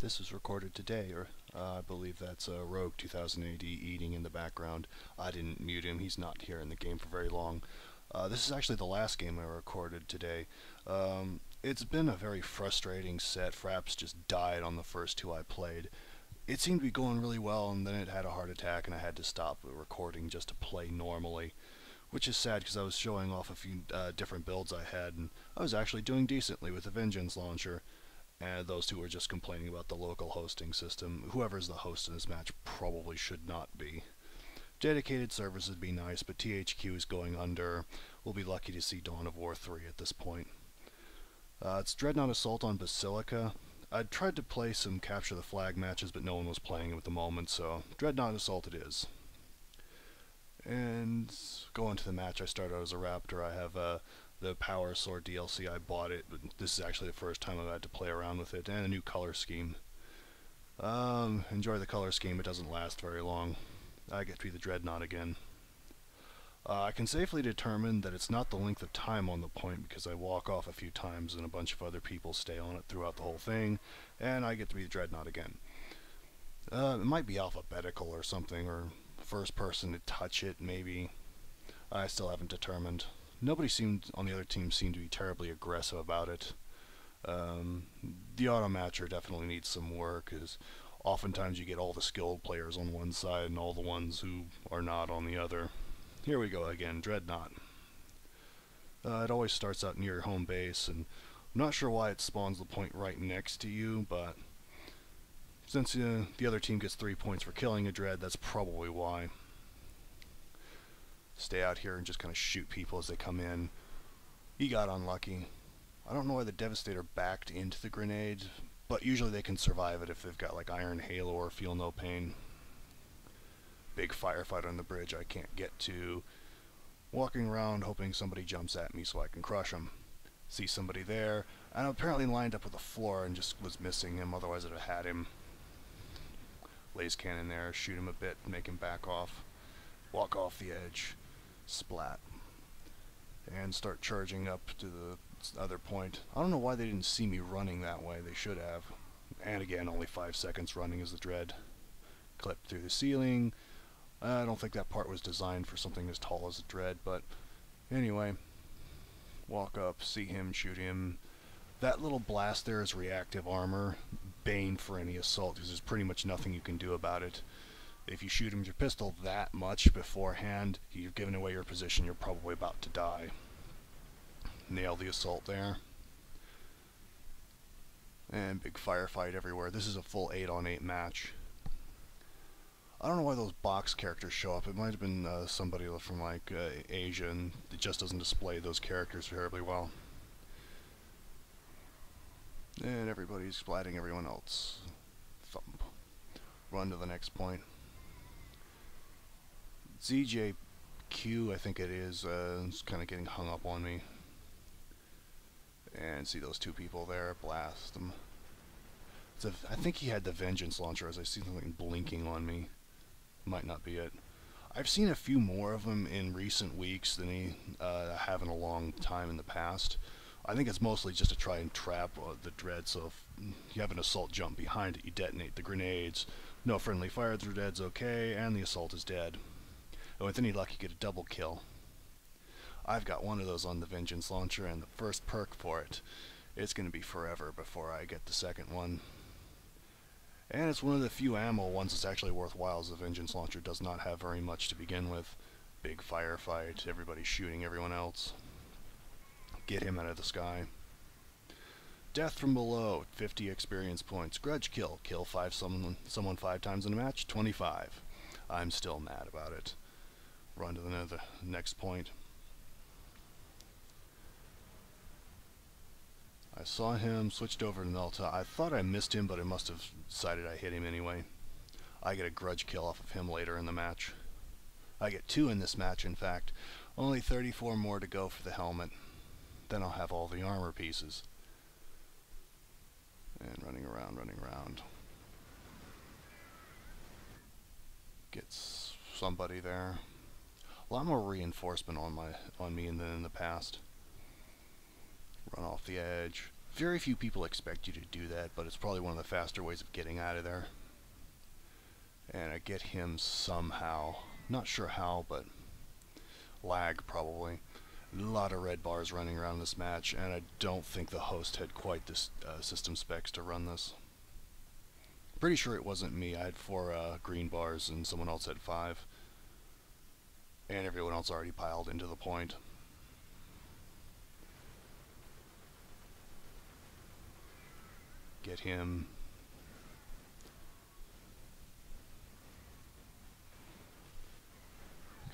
This was recorded today, or I believe that's Rogue 2080 eating in the background. I didn't mute him, he's not here in the game for very long. This is actually the last game I recorded today. It's been a very frustrating set. FRAPs just died on the first two I played. It seemed to be going really well, and then it had a heart attack, and I had to stop recording just to play normally. Which is sad because I was showing off a few different builds I had, and I was actually doing decently with the Vengeance launcher. And those two were just complaining about the local hosting system. Whoever's the host in this match probably should not be. Dedicated servers would be nice, but THQ is going under. We'll be lucky to see Dawn of War 3 at this point. It's Dreadnought Assault on Basilica. I tried to play some Capture the Flag matches, but no one was playing it at the moment, so Dreadnought Assault it is. And going to the match, I started out as a Raptor. I have the Power Sword DLC. I bought it, but this is actually the first time I've had to play around with it, and a new color scheme. Enjoy the color scheme. It doesn't last very long. I get to be the Dreadnought again. I can safely determine that it's not the length of time on the point because I walk off a few times and a bunch of other people stay on it throughout the whole thing, and I get to be the Dreadnought again. It might be alphabetical or something, or first person to touch it, maybe. I still haven't determined. Nobody on the other team seemed to be terribly aggressive about it. The auto matcher definitely needs some work, as oftentimes you get all the skilled players on one side and all the ones who are not on the other. Here we go again, Dreadnought. It always starts out near your home base, and I'm not sure why it spawns the point right next to you, but since the other team gets 3 points for killing a Dread, that's probably why. Stay out here and just kind of shoot people as they come in. He got unlucky. I don't know why the Devastator backed into the grenade, but usually they can survive it if they've got like Iron Halo or Feel No Pain. Big firefight on the bridge I can't get to. Walking around hoping somebody jumps at me so I can crush him. See somebody there, and I'm apparently lined up with the floor and just was missing him, otherwise I'd have had him. Laser cannon there, shoot him a bit, make him back off. Walk off the edge. Splat. And start charging up to the other point. I don't know why they didn't see me running that way. They should have. And again, only 5 seconds running as the Dread. Clip through the ceiling. I don't think that part was designed for something as tall as a Dread, but anyway. Walk up, see him, shoot him. That little blast there is reactive armor. Bane for any assault, because there's pretty much nothing you can do about it. If you shoot him with your pistol that much beforehand, you've given away your position, you're probably about to die. Nail the assault there. And big firefight everywhere. This is a full 8-on-8 match. I don't know why those box characters show up. It might have been somebody from like Asia, and it just doesn't display those characters terribly well. And everybody's splatting everyone else. Thump. Run to the next point. ZJQ, I think it is kind of getting hung up on me. And see those two people there, blast them. I think he had the Vengeance launcher, as I see something blinking on me. Might not be it. I've seen a few more of them in recent weeks than I have in a long time in the past. I think it's mostly just to try and trap the Dread, so if you have an assault jump behind it, you detonate the grenades. No friendly fire through Dread's okay, and the assault is dead. And with any luck, you get a double kill. I've got one of those on the Vengeance launcher, and the first perk for it. It's going to be forever before I get the second one. And it's one of the few ammo ones that's actually worthwhile, as the Vengeance launcher does not have very much to begin with. Big firefight, everybody shooting everyone else. Get him out of the sky. Death from below, 50 experience points. Grudge kill, kill someone 5 times in a match, 25. I'm still mad about it. Run to the next point. I saw him, switched over to Melta. I thought I missed him, but I must have decided I hit him anyway. I get a grudge kill off of him later in the match. I get 2 in this match, in fact. Only 34 more to go for the helmet. Then I'll have all the armor pieces. And running around, running around. Gets somebody there. A lot more reinforcement on me than in the past. Run off the edge. Very few people expect you to do that, but it's probably one of the faster ways of getting out of there. And I get him somehow. Not sure how, but lag probably. A lot of red bars running around this match, and I don't think the host had quite this system specs to run this. Pretty sure it wasn't me. I had 4 green bars and someone else had 5. And everyone else already piled into the point. Get him.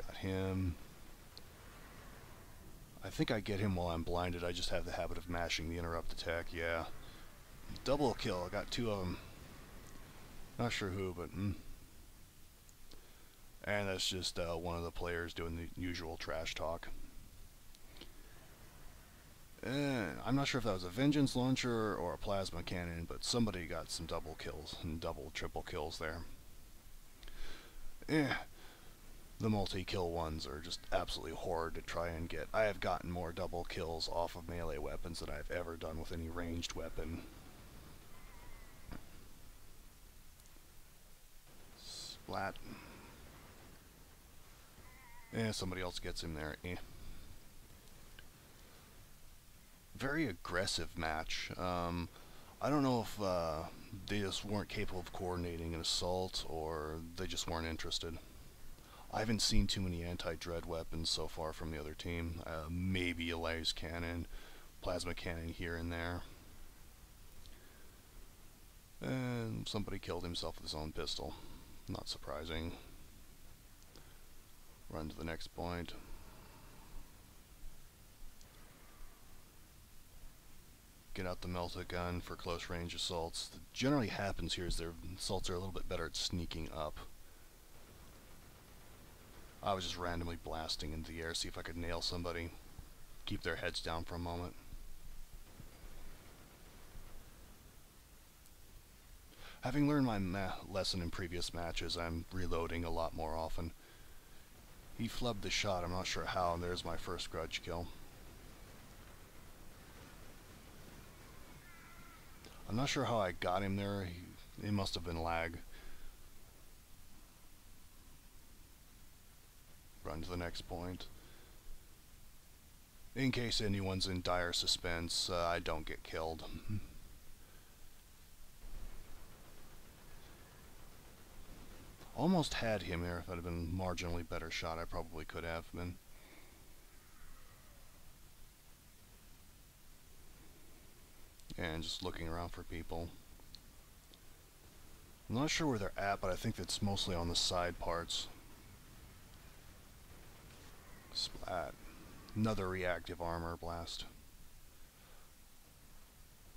Got him. I think I get him while I'm blinded. I just have the habit of mashing the interrupt attack. Yeah. Double kill. I got 2 of them. Not sure who, but... And that's just one of the players doing the usual trash talk. I'm not sure if that was a Vengeance Launcher or a Plasma Cannon, but somebody got some double kills and triple kills there. The multi-kill ones are just absolutely horrid to try and get. I have gotten more double kills off of melee weapons than I've ever done with any ranged weapon. Splat. Somebody else gets him there. Very aggressive match. I don't know if they just weren't capable of coordinating an assault, or they just weren't interested. I haven't seen too many anti-dread weapons so far from the other team. Maybe a laser cannon, plasma cannon here and there. And somebody killed himself with his own pistol. Not surprising. Run to the next point. Get out the melta gun for close range assaults. What generally happens here is their assaults are a little bit better at sneaking up. I was just randomly blasting into the air, see if I could nail somebody. Keep their heads down for a moment. Having learned my lesson in previous matches, I'm reloading a lot more often. He flubbed the shot, I'm not sure how, and there's my first grudge kill. I'm not sure how I got him there. It must have been lag. Run to the next point. In case anyone's in dire suspense, I don't get killed. Almost had him there. If I'd have been marginally better shot, I probably could have been. And just looking around for people. I'm not sure where they're at, but I think it's mostly on the side parts. Splat. Another reactive armor blast.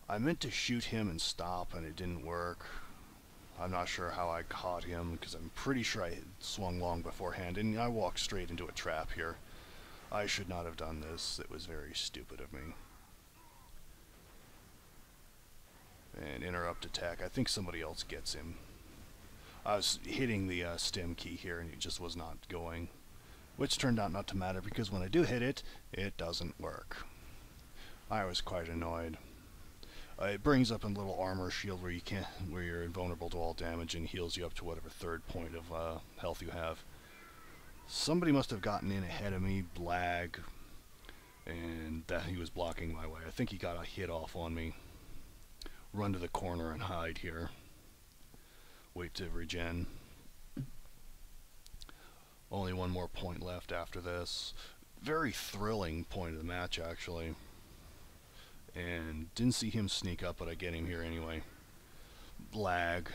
I meant to shoot him and stop, and it didn't work. I'm not sure how I caught him, because I'm pretty sure I had swung long beforehand, and I walked straight into a trap here. I should not have done this. It was very stupid of me. And interrupt attack. I think somebody else gets him. I was hitting the stem key here, and it just was not going. Which turned out not to matter, because when I do hit it, it doesn't work. I was quite annoyed. It brings up a little armor shield where you're invulnerable to all damage, and heals you up to whatever third point of health you have. Somebody must have gotten in ahead of me, lag, and that he was blocking my way. I think he got a hit off on me. Run to the corner and hide here. Wait to regen. Only one more point left after this. Very thrilling point of the match, actually. And didn't see him sneak up, but I get him here anyway. Lag.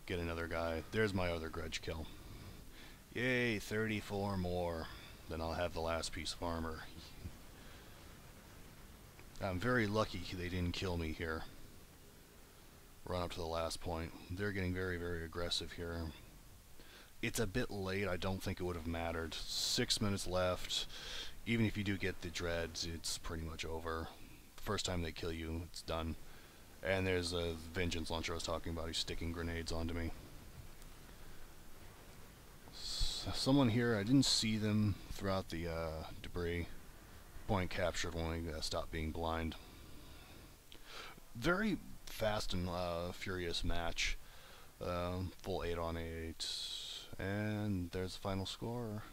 Get another guy. There's my other grudge kill. Yay, 34 more. Then I'll have the last piece of armor. I'm very lucky they didn't kill me here. Run up to the last point. They're getting very, very aggressive here. It's a bit late. I don't think it would have mattered. 6 minutes left. Even if you do get the dreads, it's pretty much over. First time they kill you, it's done. And there's a Vengeance Launcher I was talking about. He's sticking grenades onto me. Someone here, I didn't see them throughout the debris. point captured when we stopped being blind. Very fast and furious match. Full 8 on 8. And there's the final score.